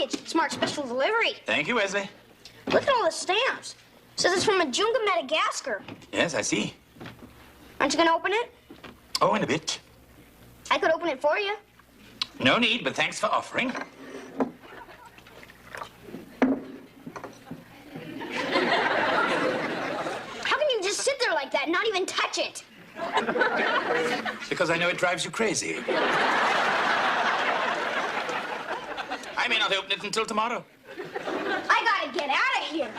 package. It's marked special delivery. Thank you, Wesley. Look at all the stamps. It says it's from Majunga, Madagascar. Yes, I see. Aren't you going to open it? Oh, in a bit. I could open it for you. No need, but thanks for offering. How can you just sit there like that and not even touch it? Because I know it drives you crazy. I may not open it until tomorrow. I gotta get out of here.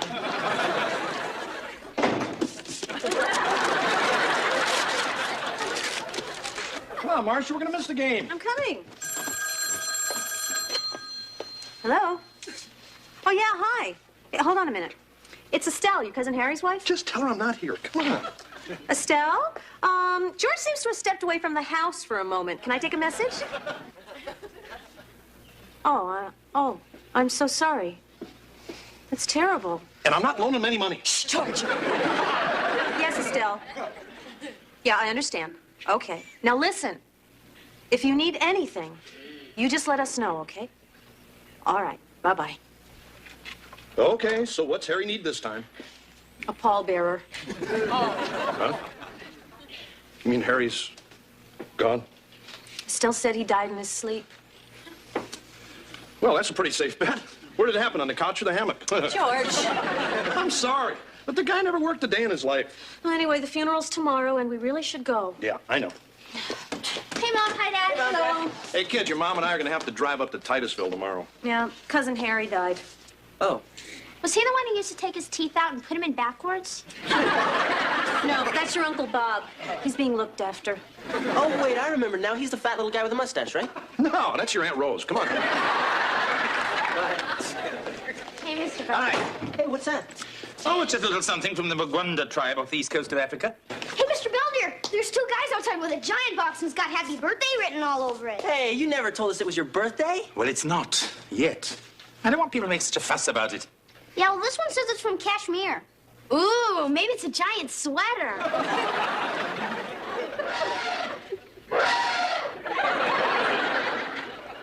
Come on, Marcia, we're gonna miss the game. I'm coming. Hello? Oh, yeah, hi. Hey, hold on a minute. It's Estelle, your cousin Harry's wife? Just tell her I'm not here. Come on. Estelle? George seems to have stepped away from the house for a moment. Can I take a message? Oh, I'm so sorry. That's terrible. And I'm not loaning him any money. Shh, George. Yes, Estelle. Yeah, I understand. Okay. Now listen. If you need anything, you just let us know, okay? All right. Bye-bye. Okay, so what's Harry need this time? A pallbearer. Huh? You mean Harry's gone? Estelle said he died in his sleep. Well, that's a pretty safe bet. Where did it happen, on the couch or the hammock? George. I'm sorry, but the guy never worked a day in his life. Well, anyway, the funeral's tomorrow, and we really should go. Yeah, I know. Hey, Mom. Hi, Dad. Hello. Hey, kid, your mom and I are gonna have to drive up to Titusville tomorrow. Yeah, cousin Harry died. Oh. Was he the one who used to take his teeth out and put them in backwards? No, that's your Uncle Bob. He's being looked after. Oh, wait, I remember now. He's the fat little guy with the mustache, right? No, that's your Aunt Rose. Come on. Hey, Mr. Bell. Hi. Hey, what's that? Oh, it's a little something from the Bagwanda tribe off the east coast of Africa. Hey, Mr. Belvedere, there's two guys outside with a giant box and it's got happy birthday written all over it. Hey, you never told us it was your birthday. Well, it's not yet. I don't want people to make such a fuss about it. Yeah, well, this one says it's from Kashmir. Ooh, maybe it's a giant sweater.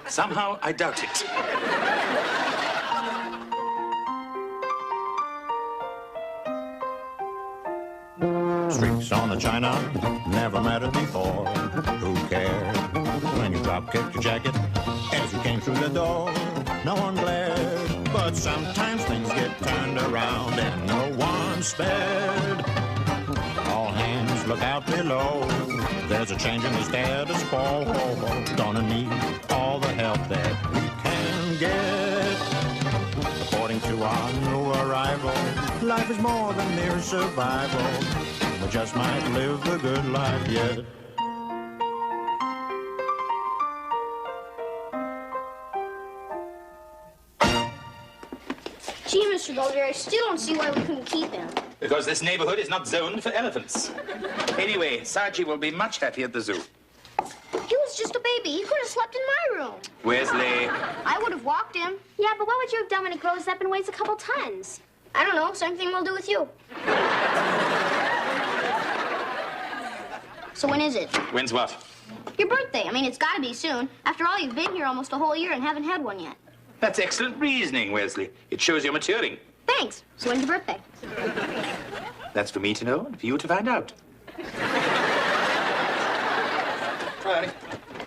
Somehow, I doubt it. Streaks on the china, never mattered before. Who cared when you drop kicked your jacket as you came through the door? No one glared, but sometimes things get turned around and no one spared. All hands look out below. There's a change in the status quo. Gonna need all the help that we can get. According to our new arrival, life is more than mere survival. We just might live the good life yet. Gee, Mr. Belvedere, I still don't see why we couldn't keep him. Because this neighborhood is not zoned for elephants. Anyway, Sachi will be much happier at the zoo. He was just a baby. He could have slept in my room. Wesley. I would have walked him. Yeah, but what would you have done when he grows up and weighs a couple tons? I don't know. Same thing we'll do with you. So when is it? When's what? Your birthday. I mean, it's got to be soon. After all, you've been here almost a whole year and haven't had one yet. That's excellent reasoning, Wesley. It shows you're maturing. Thanks. So when's your birthday? That's for me to know and for you to find out. Hi, honey.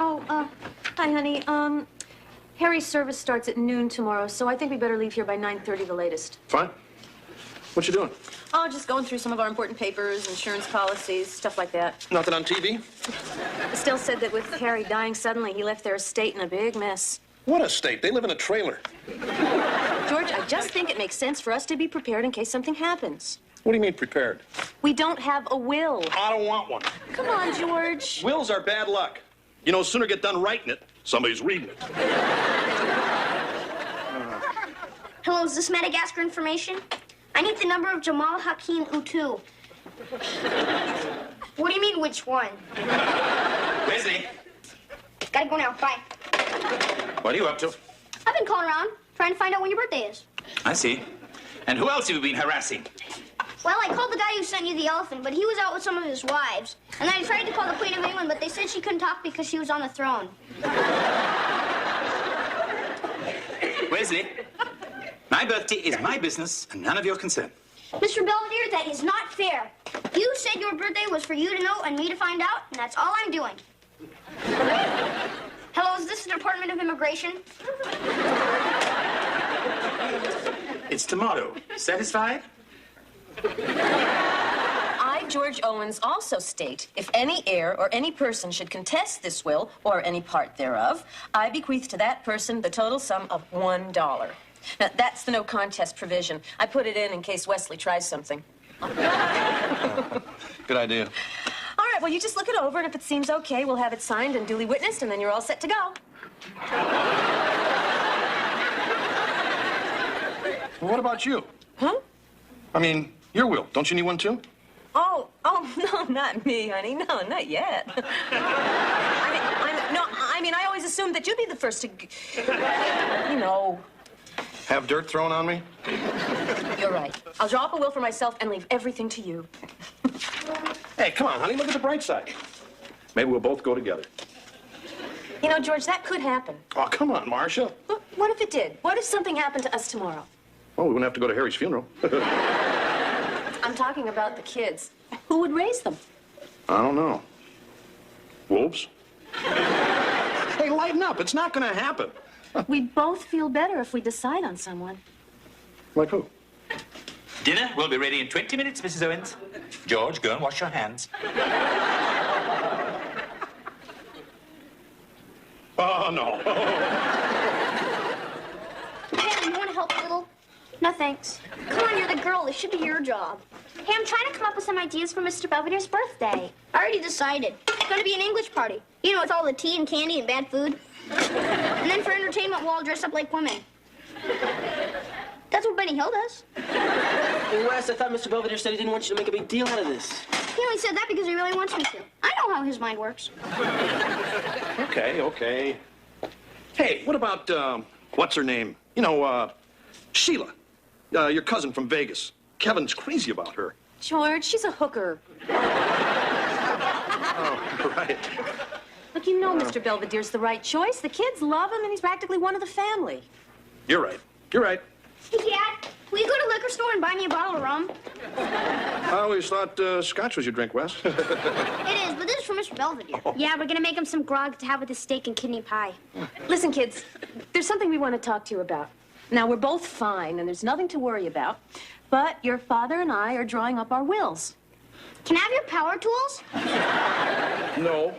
Oh, hi, honey. Harry's service starts at noon tomorrow, so I think we better leave here by 9:30 the latest. Fine. What you doing? Oh, just going through some of our important papers, insurance policies, stuff like that. Nothing on TV? Estelle said that with Harry dying suddenly, he left their estate in a big mess. What estate? They live in a trailer. George, I just think it makes sense for us to be prepared in case something happens. What do you mean prepared? We don't have a will. I don't want one. Come on, George. Wills are bad luck. You know, sooner get done writing it, somebody's reading it. Hello, is this Madagascar information? I need the number of Jamal Hakim Utu. What do you mean, which one? Wesley, Gotta go now. Bye. what are you up to? I've been calling around, trying to find out when your birthday is. I see. And who else have you been harassing? Well, I called the guy who sent you the elephant, but he was out with some of his wives. And then I tried to call the Queen of England, but they said she couldn't talk because she was on the throne. Wesley, my birthday is my business and none of your concern. Mr. Belvedere, that is not fair. You said your birthday was for you to know and me to find out, and that's all I'm doing. Hello, is this the Department of Immigration? It's tomorrow. Satisfied? I, George Owens, also state, if any heir or any person should contest this will, or any part thereof, I bequeath to that person the total sum of $1. Now, that's the no contest provision. I put it in case Wesley tries something. Good idea. All right, well, you just look it over, and if it seems okay, we'll have it signed and duly witnessed, and then you're all set to go. Well, what about you? Huh? I mean, your will. Don't you need one, too? Oh, no, not me, honey. No, not yet. I mean, I always assumed that you'd be the first to, you know. Have dirt thrown on me? You're right. I'll draw up a will for myself and leave everything to you. Hey, come on, honey, look at the bright side. Maybe we'll both go together. You know, George, that could happen. Oh, come on, Marcia. Well, what if it did? What if something happened to us tomorrow? Oh, we wouldn't have to go to Harry's funeral. I'm talking about the kids. Who would raise them? I don't know. Wolves? Hey, lighten up. It's not going to happen. We'd both feel better if we decide on someone. Like who? Dinner will be ready in 20 minutes, Mrs. Owens. George, go and wash your hands. Oh, no. Hey, you want to help a little? No, thanks. Come on, you're the girl. This should be your job. Hey, I'm trying to come up with some ideas for Mr. Belvedere's birthday. I already decided. It's going to be an English party. You know, with all the tea and candy and bad food. And then for entertainment, we'll all dress up like women. That's what Benny Hill does. Hey, Wes, I thought Mr. Belvedere said he didn't want you to make a big deal out of this. He only said that because he really wants me to. I know how his mind works. Okay. Hey, what about, what's her name? You know, Sheila. Your cousin from Vegas. Kevin's crazy about her. George, she's a hooker. Oh, right. Look, you know Mr. Belvedere's the right choice. The kids love him, and he's practically one of the family. You're right. Hey, Dad, will you go to the liquor store and buy me a bottle of rum? I always thought scotch was your drink, Wes. It is, but this is for Mr. Belvedere. Yeah, we're going to make him some grog to have with his steak and kidney pie. Listen, kids, there's something we want to talk to you about. Now, we're both fine, and there's nothing to worry about, but your father and I are drawing up our wills. Can I have your power tools? No.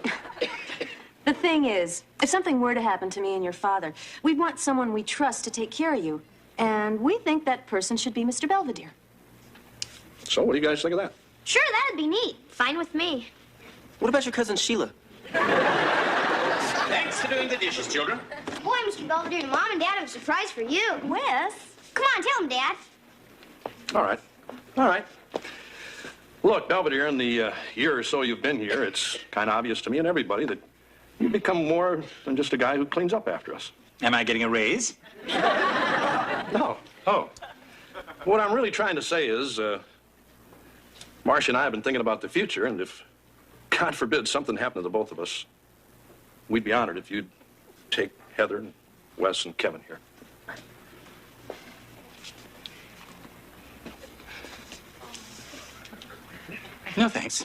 The thing is, if something were to happen to me and your father, we'd want someone we trust to take care of you. And we think that person should be Mr. Belvedere. So, what do you guys think of that? Sure, that'd be neat. Fine with me. What about your cousin Sheila? Thanks for doing the dishes, children. Boy, Mr. Belvedere, Mom and Dad have a surprise for you. Wes? Come on, tell him, Dad. All right. Look, Belvedere, in the year or so you've been here, it's kind of obvious to me and everybody that you've become more than just a guy who cleans up after us. Am I getting a raise? No. Oh. What I'm really trying to say is, Marcia and I have been thinking about the future, and if, God forbid, something happened to the both of us, we'd be honored if you'd take Heather and Wes and Kevin here. No, thanks.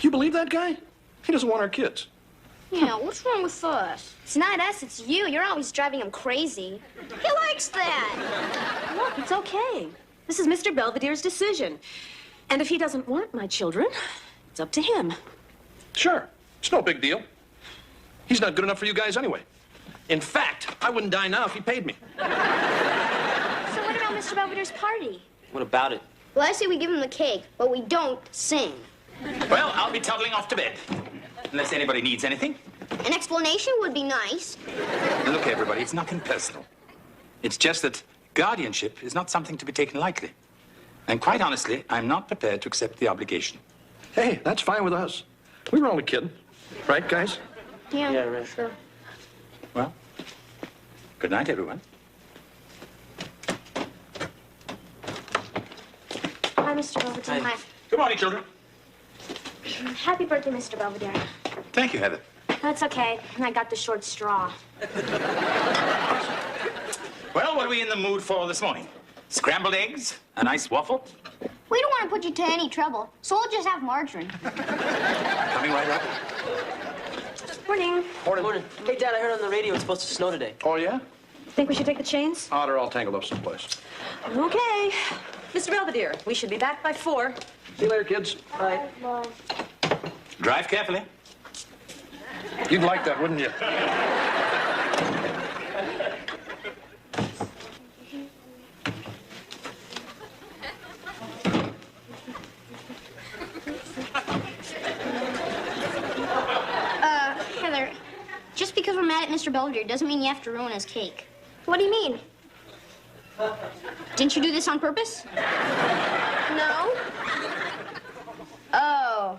You believe that guy? He doesn't want our kids. Yeah, what's wrong with us? It's not us, it's you. You're always driving him crazy. He likes that. Look, it's okay. This is Mr. Belvedere's decision. And if he doesn't want my children, it's up to him. Sure. It's no big deal. He's not good enough for you guys anyway. In fact, I wouldn't die now if he paid me. So what about Mr. Belvedere's party? What about it? Well, I say we give him the cake, but we don't sing. Well, I'll be toddling off to bed. Unless anybody needs anything. An explanation would be nice. Look, everybody, it's nothing personal. It's just that guardianship is not something to be taken lightly. And quite honestly, I'm not prepared to accept the obligation. Hey, that's fine with us. We were only kidding. Right, guys? Yeah, right. sure. Well, good night, everyone. Hi, Mr. Belvedere. Hi. Hi. Good morning, children. Happy birthday, Mr. Belvedere. Thank you, Heather. That's okay. I got the short straw. Well, what are we in the mood for this morning? Scrambled eggs? A nice waffle? We don't want to put you to any trouble, so we'll just have margarine. Coming right up. Morning. Morning. Hey, Dad, I heard on the radio it's supposed to snow today. Oh, yeah? Think we should take the chains? Oh, they're all tangled up someplace. Okay. Mr. Belvedere, we should be back by 4. See you later, kids. Bye. Drive carefully. You'd like that, wouldn't you? Heather, just because we're mad at Mr. Belvedere doesn't mean you have to ruin his cake. What do you mean? Didn't you do this on purpose? No. Oh.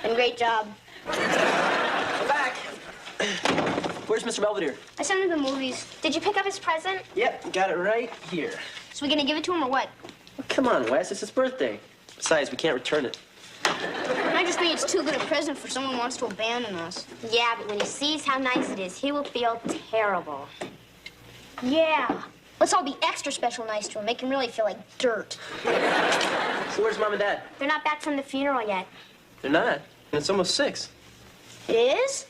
Then great job. I'm back. Where's Mr. Belvedere? I sent him to the movies. Did you pick up his present? Yep, got it right here. So we gonna give it to him or what? Come on, Wes, it's his birthday. Besides, we can't return it. I just think it's too good a present for someone who wants to abandon us. Yeah, but when he sees how nice it is, he will feel terrible. Yeah. Let's all be extra special nice to him. Make him really feel like dirt. So where's Mom and Dad? They're not back from the funeral yet. They're not. And it's almost 6. It is?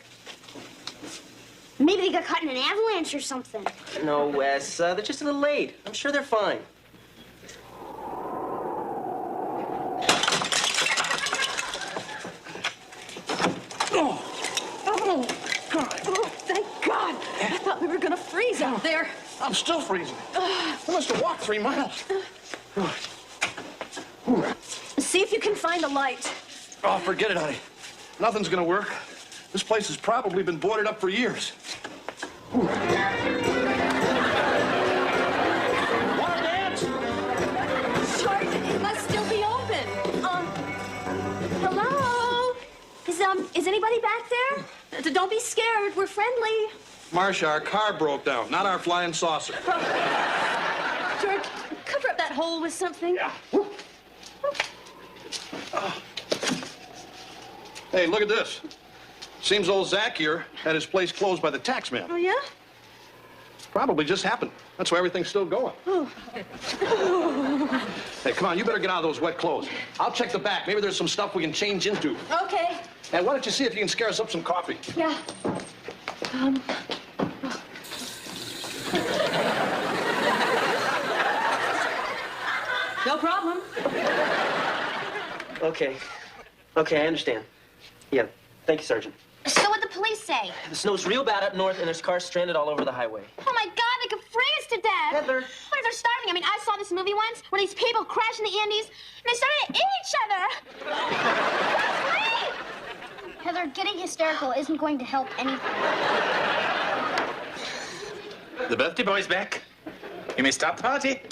Maybe they got caught in an avalanche or something. No, Wes, they're just a little late. I'm sure they're fine. Oh, God. Oh, thank God. I thought we were going to freeze out there. I'm still freezing. I must have walked 3 miles. See if you can find a light. Oh, forget it, honey. Nothing's gonna work. This place has probably been boarded up for years. Wanna dance? Sure, it must still be open. Hello? Is anybody back there? Don't be scared. We're friendly. Marcia, our car broke down, not our flying saucer. George, cover up that hole with something. Yeah. Hey, look at this. Seems old Zach here had his place closed by the tax man. Oh, yeah? Probably just happened. That's why everything's still going. Hey, come on, you better get out of those wet clothes. I'll check the back. Maybe there's some stuff we can change into. Okay. And why don't you see if you can scare us up some coffee? Yeah. No problem. Okay. Okay, I understand. Yeah, thank you, Sergeant. So what'd the police say? The snow's real bad up north, and there's cars stranded all over the highway. Oh my God, they could freeze to death. Heather. What if they're starving? I mean, I saw this movie once where these people crashed in the Andes and they started to eat each other. Heather, getting hysterical isn't going to help anything. The birthday boy's back. You may start the party.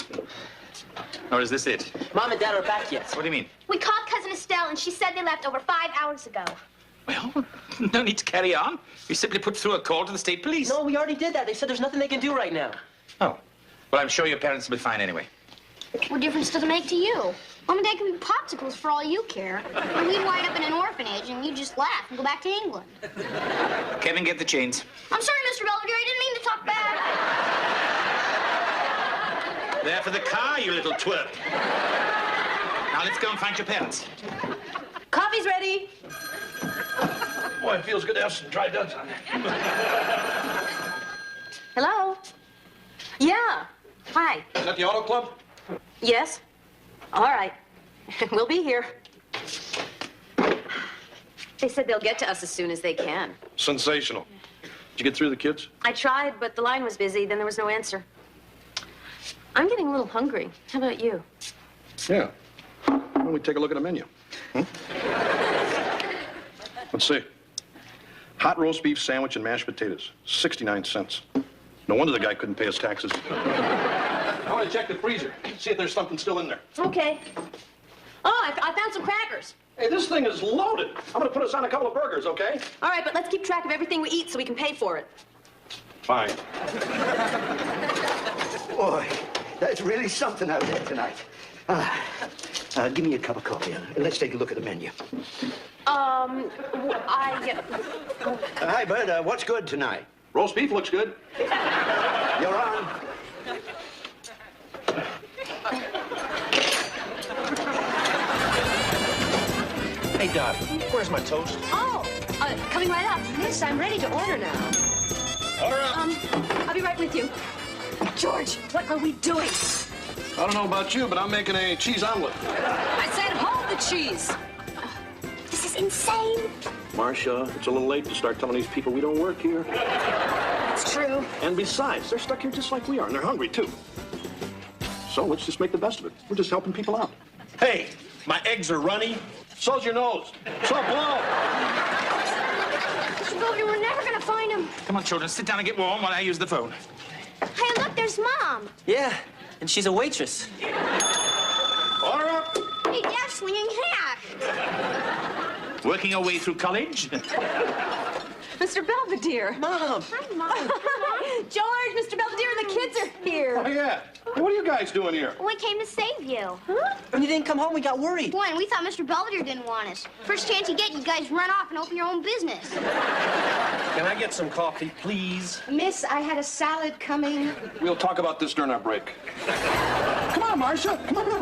Or is this it? Mom and Dad are back yet. What do you mean? We called Cousin Estelle and she said they left over 5 hours ago. Well, no need to carry on. You simply put through a call to the state police. No, we already did that. They said there's nothing they can do right now. Oh. Well, I'm sure your parents will be fine anyway. What difference does it make to you? Mom and Dad can be popsicles for all you care. And we'd wind up in an orphanage and you'd just laugh and go back to England. Kevin, get the chains. I'm sorry, Mr. Belvedere. I didn't mean to talk back. There for the car, you little twerp. Now let's go and find your parents. Coffee's ready. Boy, it feels good to have some dry duds on there. Hello? Yeah. Hi. Is that the auto club? Yes? All right. We'll be here. They said they'll get to us as soon as they can. Sensational. Did you get through the kids? I tried, but the line was busy. Then there was no answer. I'm getting a little hungry. How about you? Yeah. Why don't we take a look at the menu? Let's see. Hot roast beef sandwich and mashed potatoes, 69 cents. No wonder the guy couldn't pay his taxes. I want to check the freezer, see if there's something still in there. Okay. Oh, I found some crackers. Hey, this thing is loaded. I'm going to put us on a couple of burgers, okay? All right, but let's keep track of everything we eat so we can pay for it. Fine. Boy, that's really something out there tonight. Give me a cup of coffee. Let's take a look at the menu. Hi, Bud. What's good tonight? Roast beef looks good. You're on. Hey, Doc, where's my toast? Oh, coming right up. Miss, I'm ready to order now. Order up. I'll be right with you. George, what are we doing? I don't know about you, but I'm making a cheese omelet. I said hold the cheese. This is insane. Marcia, it's a little late to start telling these people we don't work here. It's true. And besides, they're stuck here just like we are, and they're hungry, too. So let's just make the best of it. We're just helping people out. Hey, my eggs are runny. So's your nose. So blow. Mr. Belvedere, we're never gonna find him. Come on, children, sit down and get warm while I use the phone. Hey, look, there's Mom. Yeah, and she's a waitress. Order up. Hey, Dad's swinging hash. Working our way through college? Mr. Belvedere. Mom! Hi, Mom. George, Mr. Belvedere, the kids are here. Oh, yeah. Hey, what are you guys doing here? We came to save you. When you didn't come home, we got worried. Boy, and we thought Mr. Belvedere didn't want us. First chance you get, you guys run off and open your own business. Can I get some coffee, please? Miss, I had a salad coming. We'll talk about this during our break. Come on, Marcia. Come on.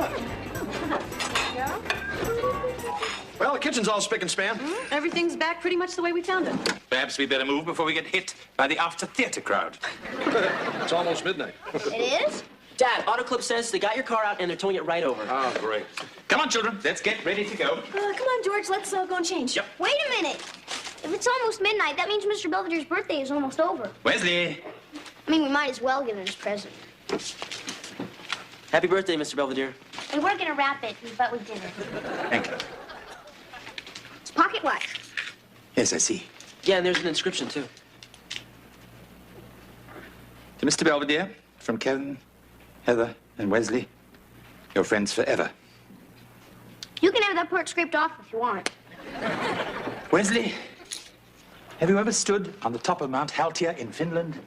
Well, the kitchen's all spick and span. Everything's back pretty much the way we found it. Perhaps we better move before we get hit by the after-theater crowd. It's almost midnight. It is? Dad, Auto Club says they got your car out and they're towing it right over. Oh, great. Come on, children, let's get ready to go. Come on, George, let's go and change. Yep. Wait a minute. If it's almost midnight, that means Mr. Belvedere's birthday is almost over. Wesley. I mean, we might as well give him his present. Happy birthday, Mr. Belvedere. We were gonna wrap it, but we didn't. Thank you. It's pocket watch. Yes, I see. Yeah, and there's an inscription, too. To Mr. Belvedere, from Kevin, Heather, and Wesley, your friends forever. You can have that part scraped off if you want. Wesley, have you ever stood on the top of Mount Haltia in Finland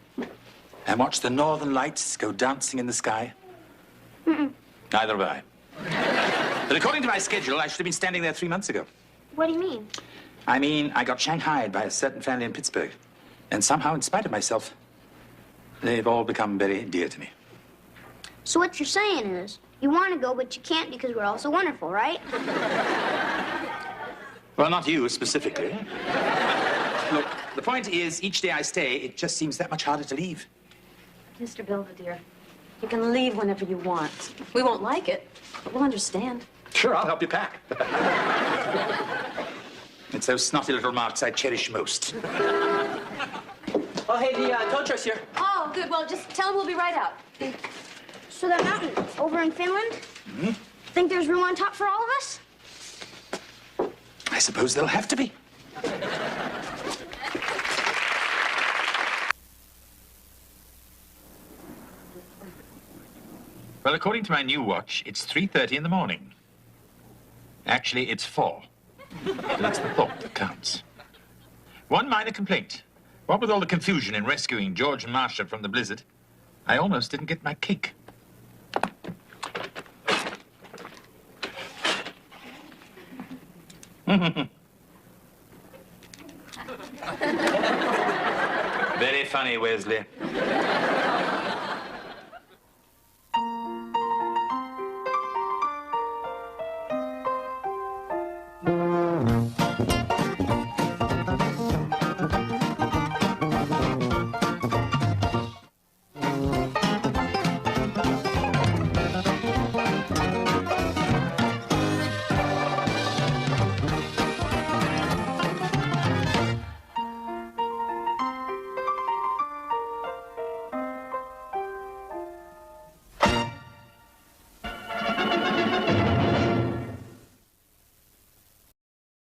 and watched the northern lights go dancing in the sky? Mm-mm. Neither have I. But according to my schedule, I should have been standing there 3 months ago. What do you mean? I mean, I got shanghaied by a certain family in Pittsburgh. And somehow, in spite of myself, they've all become very dear to me. So what you're saying is, you want to go, but you can't because we're all so wonderful, right? Well, not you specifically. Look, the point is, each day I stay, it just seems that much harder to leave. Mr. Belvedere, you can leave whenever you want. We won't like it, but we'll understand. Sure, I'll help you pack. It's those snotty little marks I cherish most. Oh, hey, the tow truck's here. Oh, good. Well, just tell him we'll be right out. So that mountain over in Finland? Mm-hmm. Think there's room on top for all of us? I suppose there'll have to be. Well, according to my new watch, it's 3:30 in the morning. Actually, it's 4. But it's the thought that counts. One minor complaint. What with all the confusion in rescuing George and Marcia from the blizzard, I almost didn't get my cake. Very funny, Wesley.